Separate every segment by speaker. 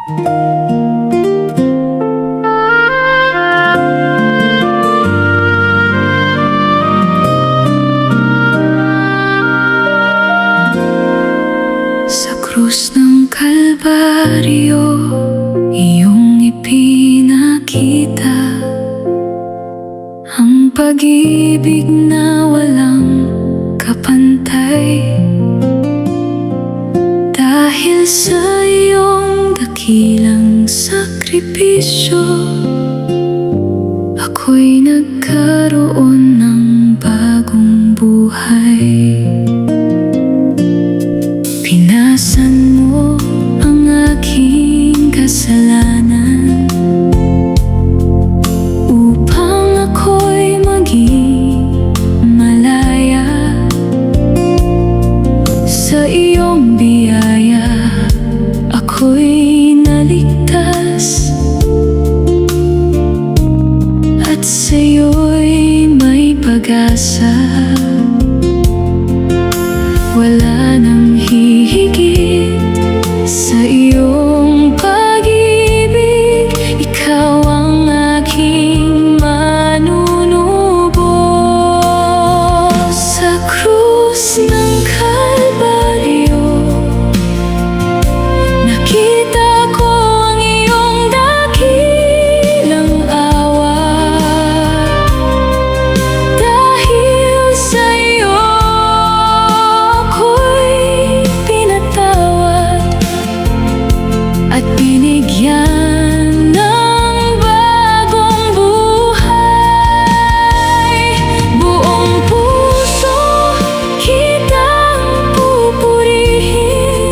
Speaker 1: Sa krus ng Kalbaryo, iyong ipinakita ang pag-ibig na walang kapantay. Dahil sa iyong dakilang sakripisyo, ako'y nagkaroon ng bagong buhay. Pinasan mo ang aking kasalanan upang ako'y maging malaya. Sa iyong biyaya ako'y naligtas, at sa'yo'y may pag-asa. Wala nang hihigit sa iyong pag-ibig, ikaw ang aking manunubo. Sa krus ng Kalbaryo, nakita ko ang iyong dakilang awa. Dahil sa iyo at binigyan ng bagong buhay. Buong puso kitang pupurihin,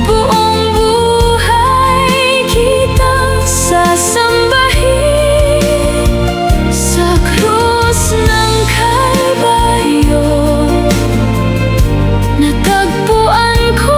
Speaker 1: buong buhay kitang sasambahin. Sa krus ng Kalbaryo, natagpuan ko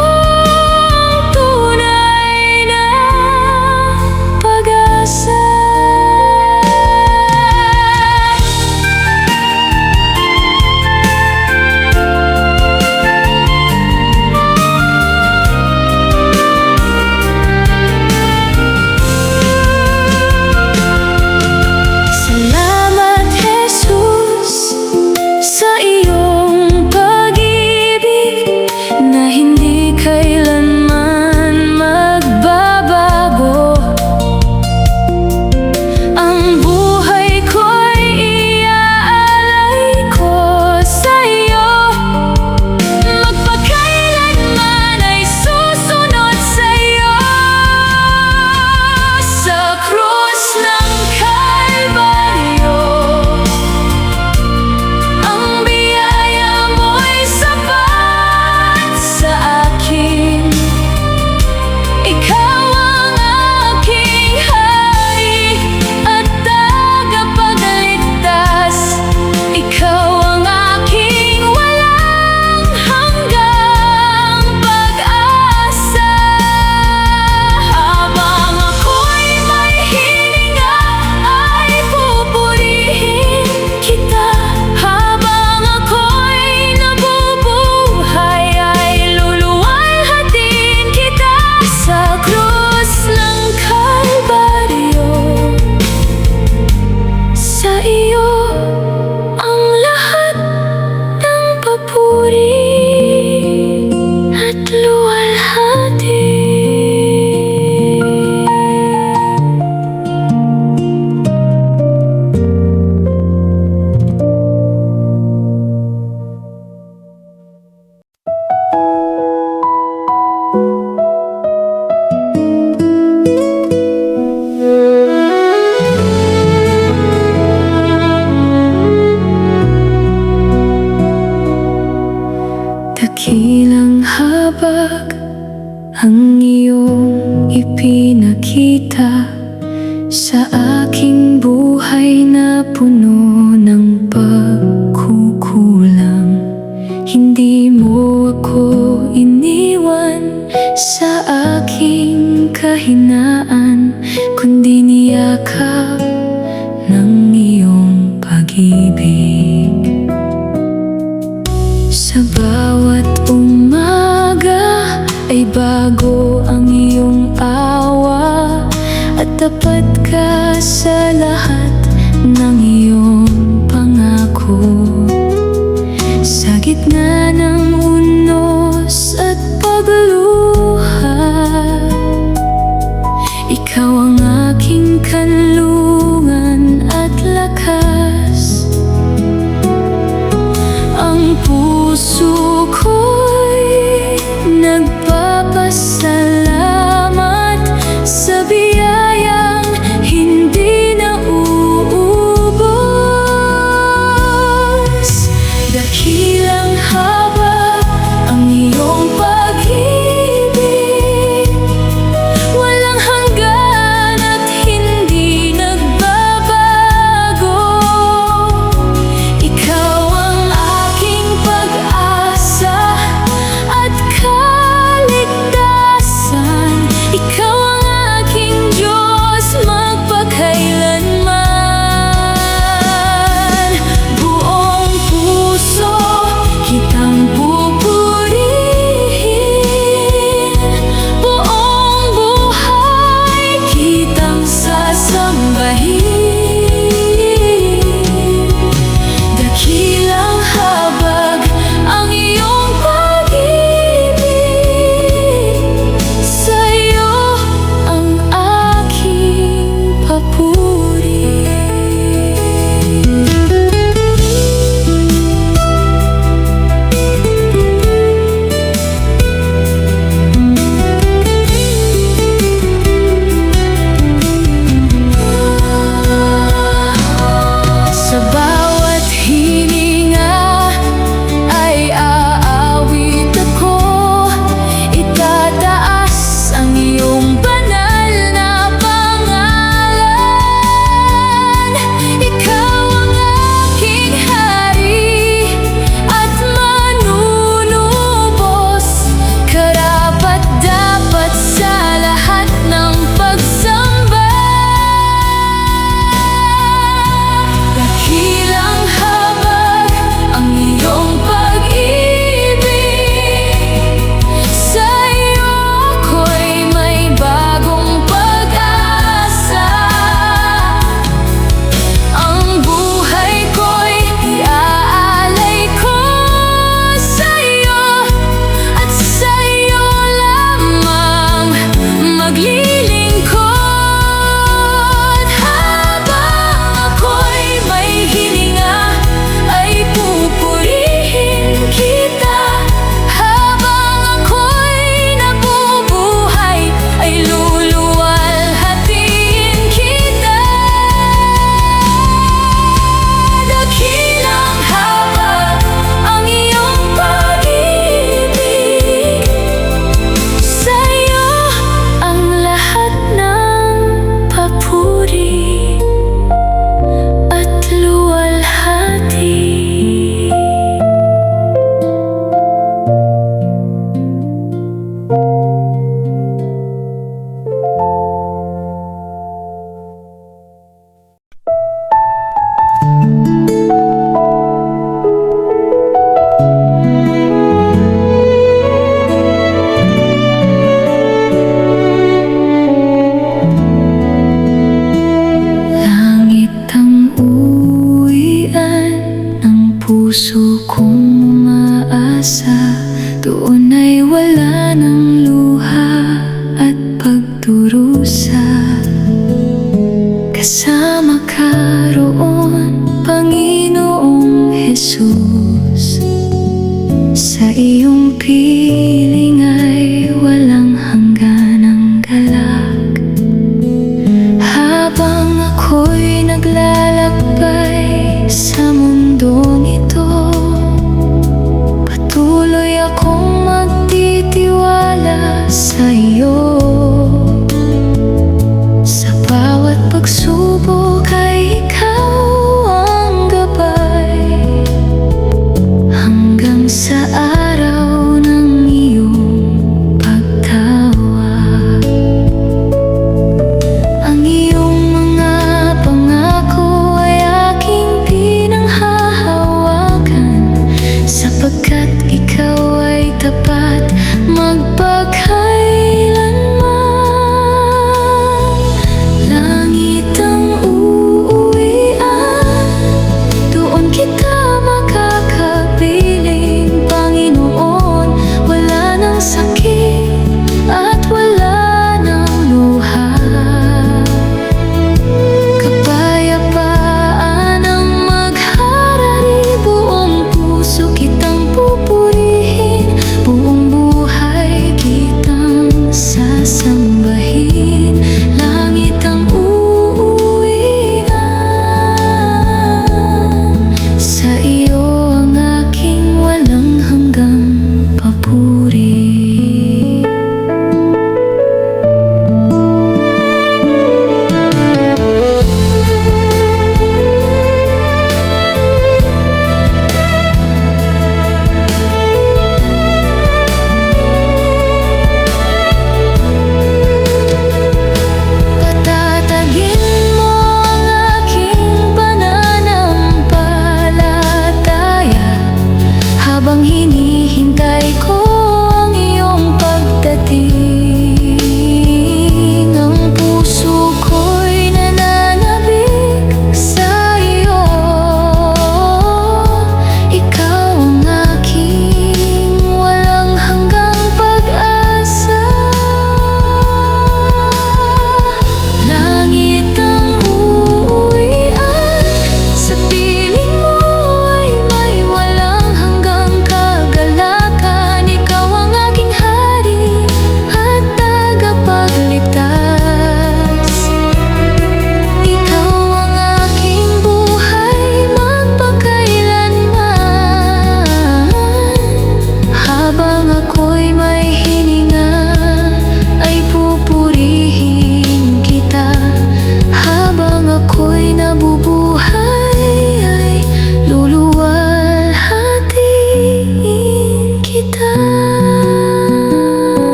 Speaker 1: dakilang habag ang iyong ipinakita sa aking buhay na puno ng pagkukulang. Hindi mo ako iniwan sa aking kahinaan, kundi niyakap ng iyong pag-ibig. Sa bawat umaga ay bago ang iyong sa lahat ng iyong pangako. Sa gitna ng unos at pagluha, ikaw ang aking kanlungan at lakas. Ang puso ko'y nagpapasalamat sa biyayang hindi na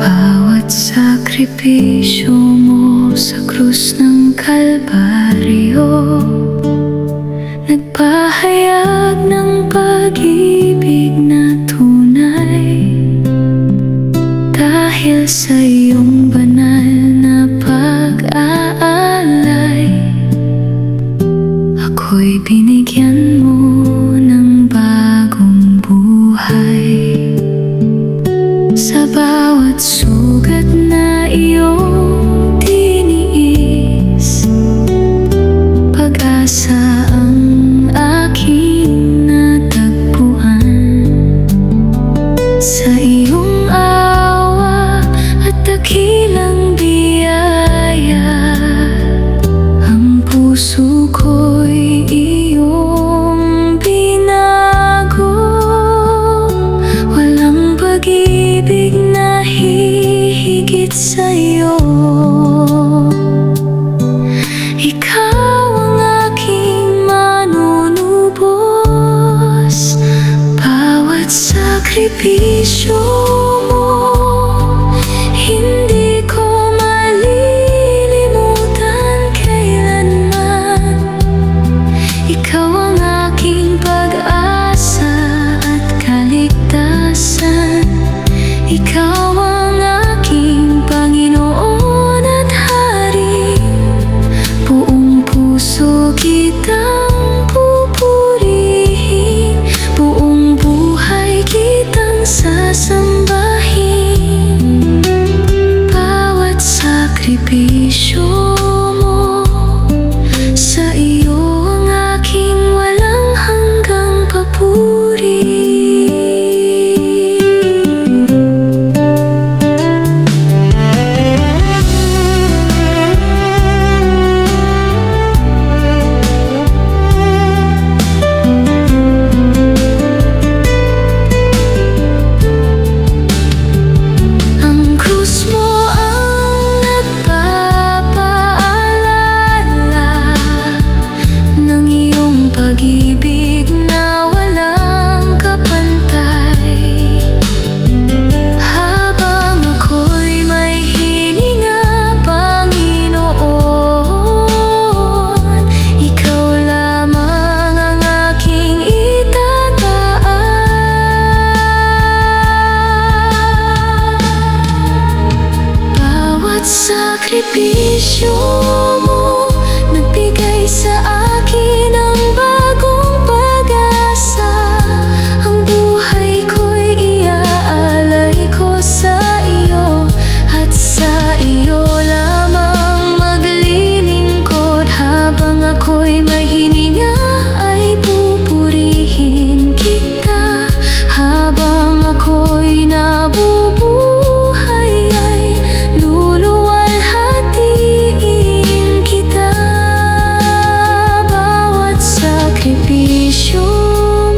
Speaker 1: Bawat sakripisyo mo sa krus ng Kalbaryo, nagpahayag ng pag-ibig na tunay. Dahil sa iyong banal na pag-aalay, ako'y binigyan mo ng bagong buhay. Sa bawat sugat na iyong tiniis, pag-asa ang aking natagpuan. Sa iyong awa at dakilang biyaya, ang puso ko'y iyong binago. Walang pag-ibig na hihigit sa'yo. Ikaw ang aking manunubos. Bawat sakripisyo mo, hindi ko malilimutan kailanman. Ikaw ang aking pag-asa at kaligtasan. Ikaw ang aking Panginoon at Hari. Buong puso kitang pupurihin, buong buhay kitang sasambahin. Bawat sakripisyo mo, sa iyo ang aking walang hanggang papuri. Ang krus mo ang nagpapaalala ng iyong pag-ibig na walang kapantay. Habang ako'y may hininga, Panginoon, ikaw lamang ang aking itataan. Bawat sakripisyo mo, nagbigay sa akin ng bagong pag-asa. Ang buhay ko'y iaalay ko sa iyo, at sa iyo lamang maglilingkod. Habang ako'y may hininga ay pupurihin kita. Habang ako'y nabubuhay ay luluwalhatiin kita. Bawat sakripisyo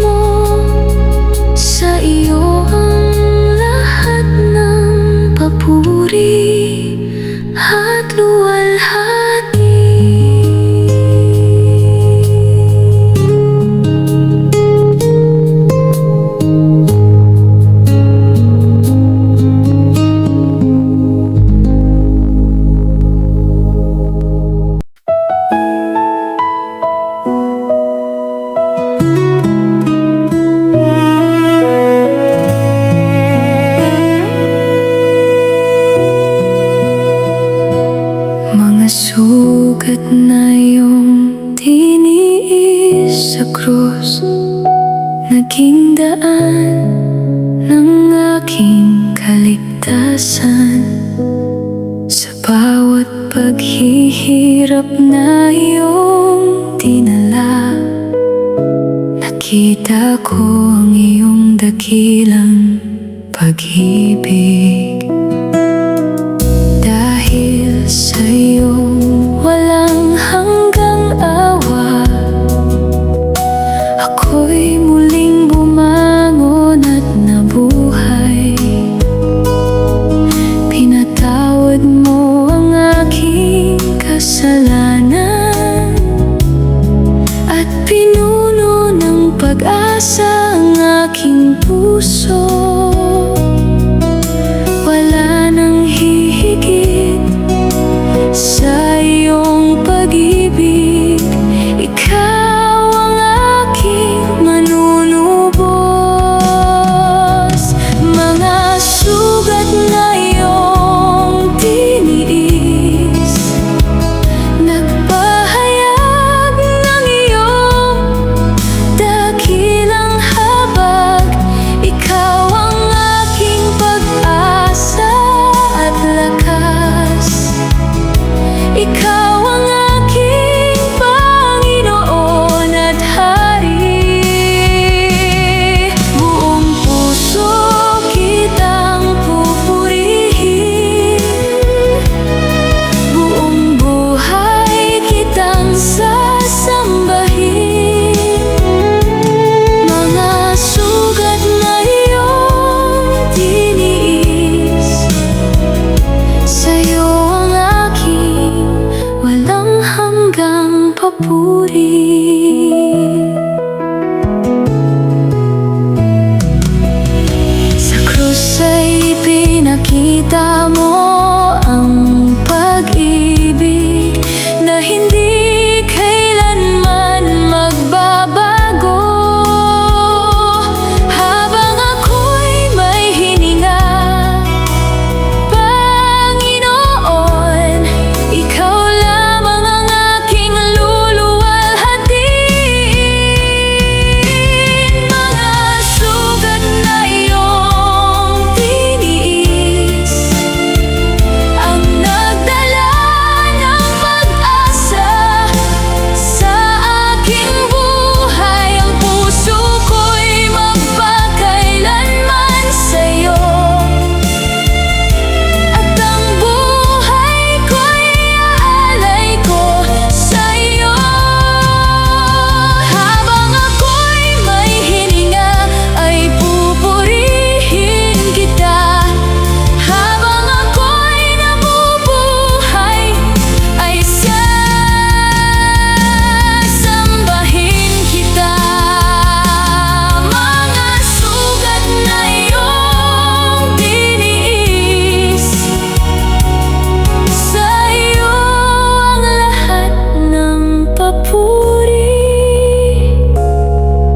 Speaker 1: mo, sa iyo ang lahat ng papuri at luwalhati. Mga sugat na iyong tiniis sa krus, naging daan ng aking kaligtasan. Sa bawat paghihirap na iyong dinala, nakita ko ang iyong dakilang pag-ibig. pag-asa ang aking puso. Wala nang hihigit sa iyong pag-ibig. Ikaw ang aking manunubos. Mga sugat na iyong tiniis, nagpahayag ng iyong dakilang habag. Ikaw ang aking pag-asa at lakas. Ikaw ang aking Panginoon at Hari. Buong puso kitang pupurihin, buong buhay kitang sasambahin. Mga sugat na iyong tiniis, sa'yo ang aking walang hanggang papuri. Sa krus ay pinakita mo ang pag-ibig na hindi kailanman magbabago. Habang ako'y may hininga, Panginoon, ikaw lamang ang aking luluwalhatiin. Mga sugat na iyong tiniis, ang nagdala ng pag-asa sa aking buhay. Ang puso ko'y magpakailanman sa'yo, at ang buhay ko'y aalay ko sa'yo. Habang ako'y may hininga, ay pupurihin kita. Habang ako'y nabubuhay, ay sasambahin kita. Mga sugat na iyong tiniis, sa'yo ang lahat ng papuri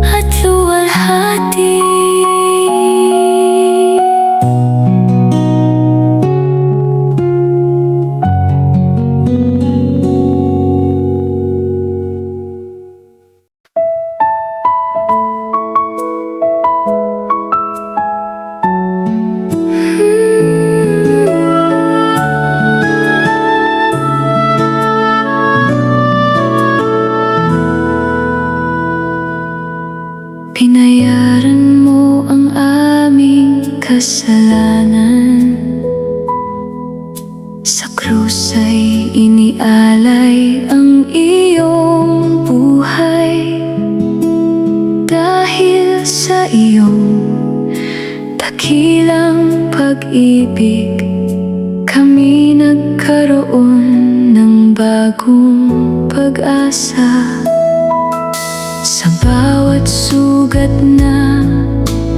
Speaker 1: at luwalhati. Pinayaran mo ang aming kasalanan. Sa krus ay inialay ang iyong buhay. Dahil sa iyong dakilang pag-ibig, kami nagkaroon ng bagong pag-asa. Sa bawat sugat na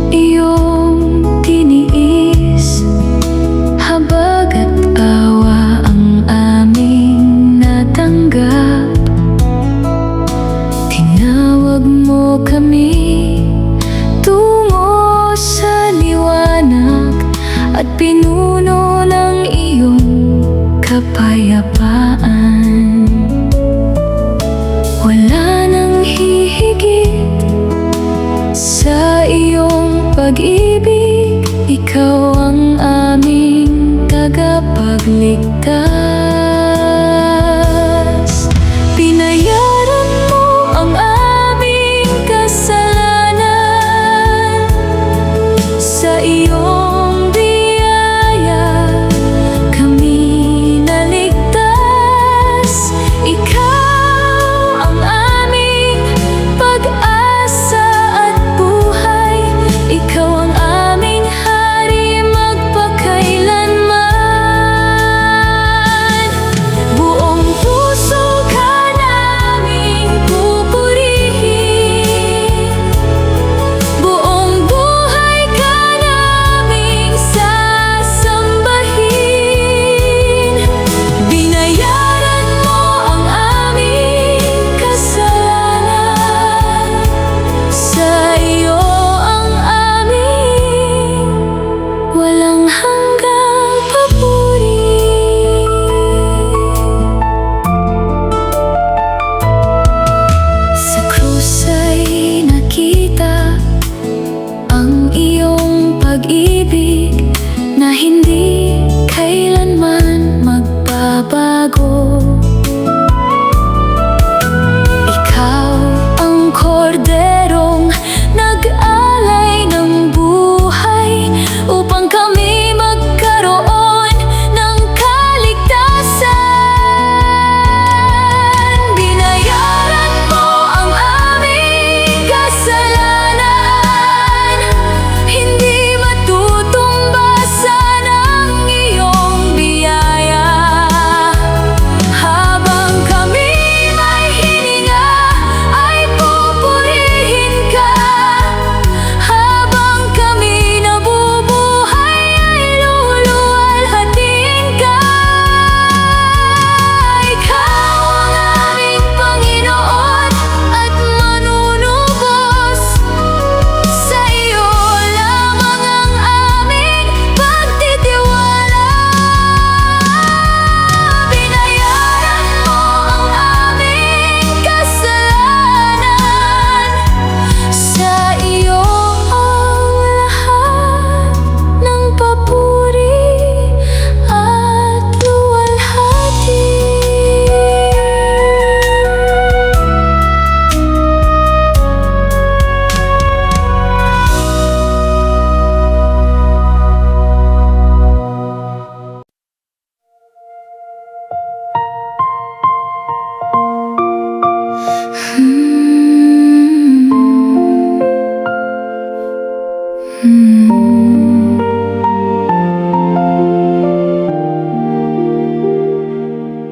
Speaker 1: iyong tiniis, habag at awa ang aming natanggap. Tinawag mo kami tungo sa liwanag, at pinuno ng iyong kapayapaan. Wala nang hihigit sa iyong pag-ibig. Ikaw ang aming tagapagligtas. Pinayaran mo ang aming kasalanan. Sa iyong biyaya kami naligtas. Ikaw ang aming pag-asa at buhay. Ikaw ang aming Hari magpakailanman.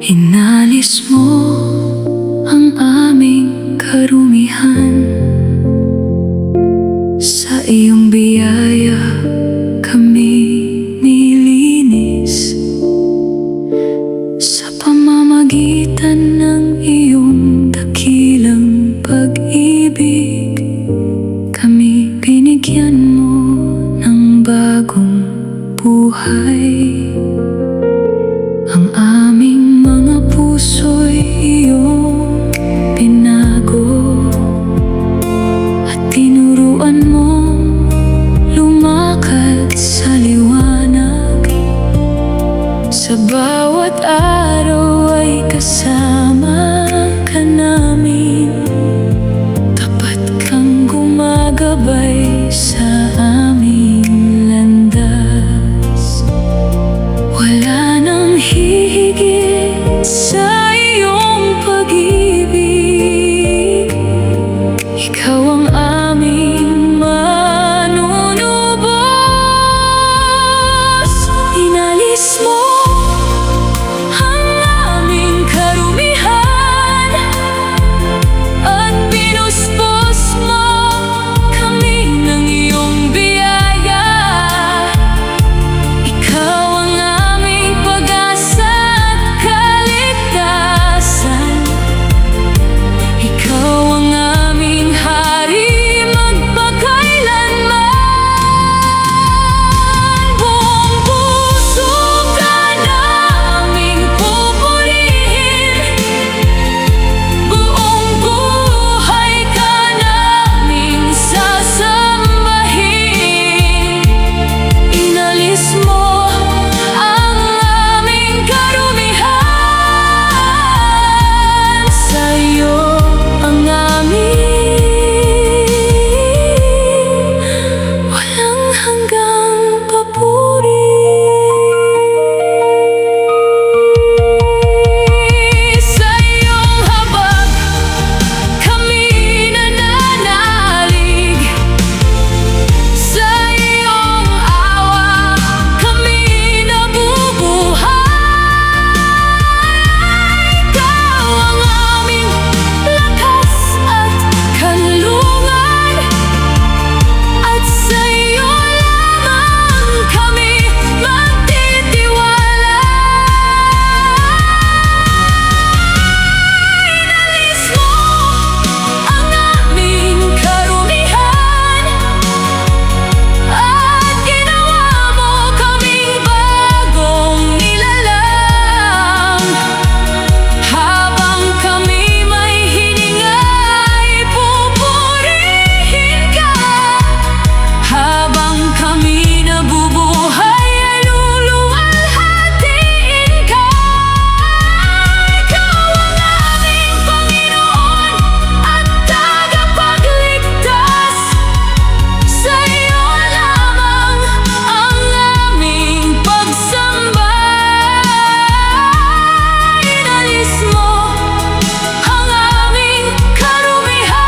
Speaker 1: Inalis mo ang aming karumihan. Sa iyong biyaya kami nilinis. Sa pamamagitan ng iyong dakilang pag-ibig, kami binigyan mo ng bagong buhay. Ang aming mga puso'y iyong pinago at tinuruan mong lumakad sa liwanag. Sa bawat araw ay kasama ka namin. Tapat kang gumagabay sa aming landas. Wala nang hihigit sa iyong pag-ibig. Ikaw ang aming manunubos. Inalis mo ang aming karumihan at pinuspos mo kami ng iyong biyaya. Ikaw ang aming pag-asa at kaligtasan. Ikaw ang aming hari magpakailanman. Buong puso ka naming pupurihin. Buong buhay ka naming sasambahin. Inalis mo ang aming karumihan. Sa'yo ang aming walang hanggang papuri. Sa iyong habag kami nananalig. Sa iyong awa kami nabubuhay. Ikaw ang aming lakas at kanlungan, at sa iyo lamang kami magtitiwala. Inalis mo ang aming karumihan at ginawa mo kaming bagong nilalang. Habang kami may hininga ay pupurihin ka. Habang kami nabubuhay ay luluwalhatiin ka. Ikaw ang aming Panginoon at tagapagligtas. Sa iyo lamang ang aming pagsamba. Inalis mo ang aming karumihan.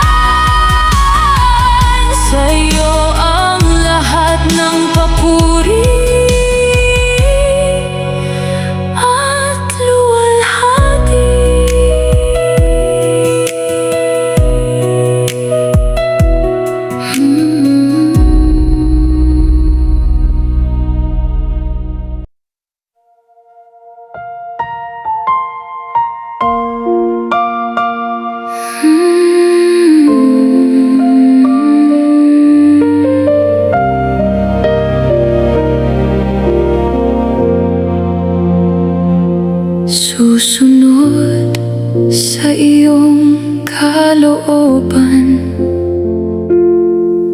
Speaker 1: Sa iyo ang lahat ng papuri at luwalhati. Susunod sa iyong kalooban,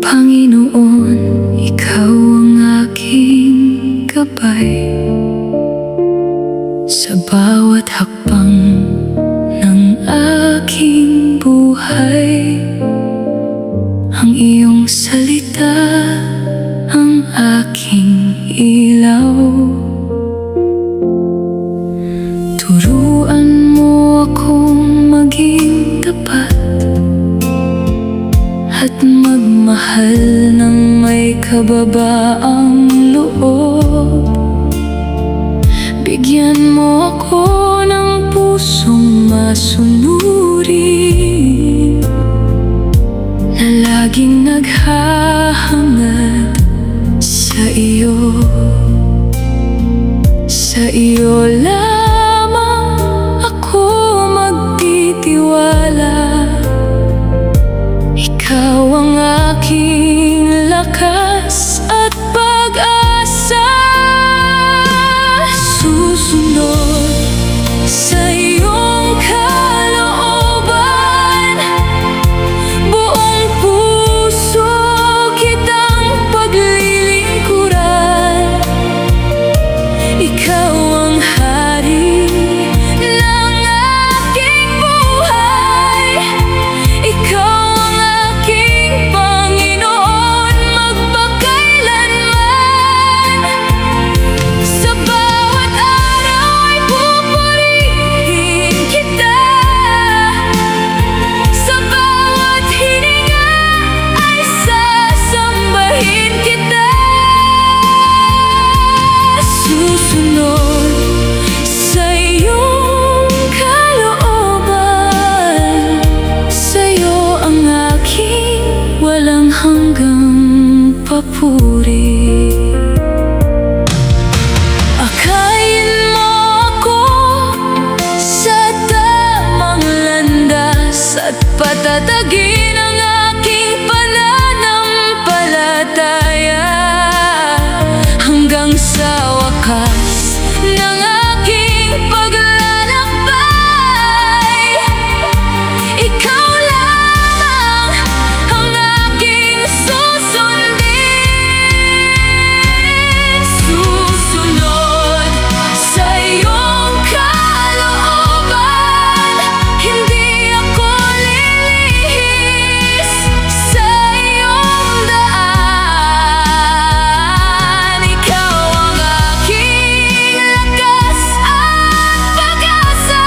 Speaker 1: Panginoon, ikaw ang aking gabay. Sa bawat hakbang ng aking buhay, ang iyong salita ang aking ilaw. Turuan mo akong maging tapat at magmahal ng may kababaang loob. Bigyan mo ako ng masunurin na laging naghahangad sa iyo. Sa iyo lamang ako magtitiwala. Ikaw ang aking lakas at pag-asa. Susunod sa iyong kalooban, buong puso kitang paglilingkuran. Ikaw ang hari ng aking buhay. Ikaw ang aking Panginoon magpakailanman. Sa bawat araw ay pupurihin kita. Sa bawat hininga ay sasambahin kita. Susunod sa iyong kalooban, sa iyo ang aking walang hanggang papuri. Akayin mo ako sa tamang landas at patatagin ang aking pananampalataya hanggang sa wakas ng aking paglalakbay. Ikaw lamang ang aking susundin. Susunod sa iyong kalooban, hindi ako lilihis sa iyong daan. Ikaw ang aking lakas at pag-asa.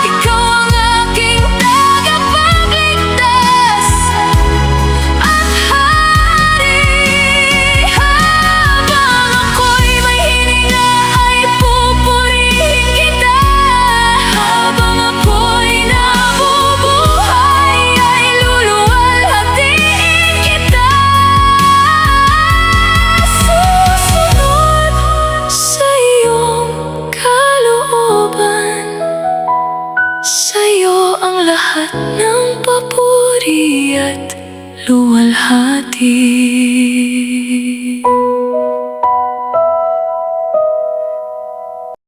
Speaker 1: Ikaw ang aking tagapagligtas at hari. Habang ako'y may hininga ay pupurihin kita. Habang ako'y nabubuhay ay luluwalhatiin kita. Susunod sa iyong kalooban, sa iyo ang lahat ng papuri at luwalhati.